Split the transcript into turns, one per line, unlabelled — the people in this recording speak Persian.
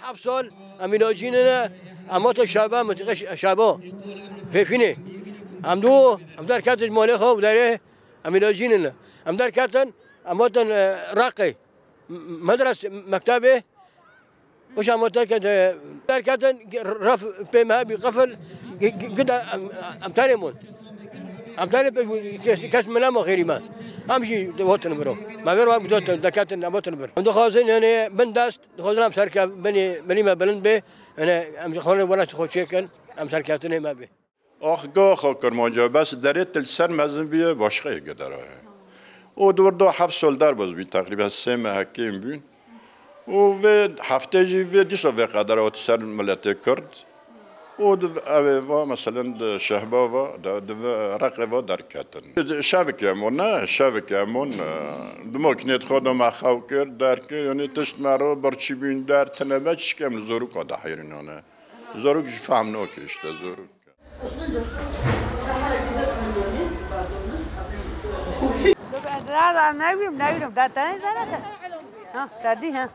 حفصل أميناجيننا أمات شابا متقش شابا فيني هم دار كاتج مالخه وداره أميناجيننا هم دار كاتن أمات راقي مدرسة مكتبه وش أمات دار كاتن رف بما بقفل قد أمتانيمون أمتاني كاس ملام وغيري ما أمشي وطن برو ما بيروا بدوت دكاتن وطن برو عند خازن يعني بندست خازن أم سركة بني ما بلند به أنا أم خازن ولا تخو شكل أم سركاتني ما به
آخگاه کرمانجا بس درت السر مزن بیه باشقه قدره او دو 7 سال در باز بی تقریبا 3 ماه حکیم بین و هفته جی و دیسا و قدره ات سر ملت کرد و دو مثلا شهبا و دو رقبا در کتن شبکه امون دو کنیت خودم اخو کرد در که یعنی تشت مرا برچی بین در تنبه چکم زورو کاده حیرینانه زورو که فهم نکشته زورو
لا نبيهم ده تاني ده ها تدي ها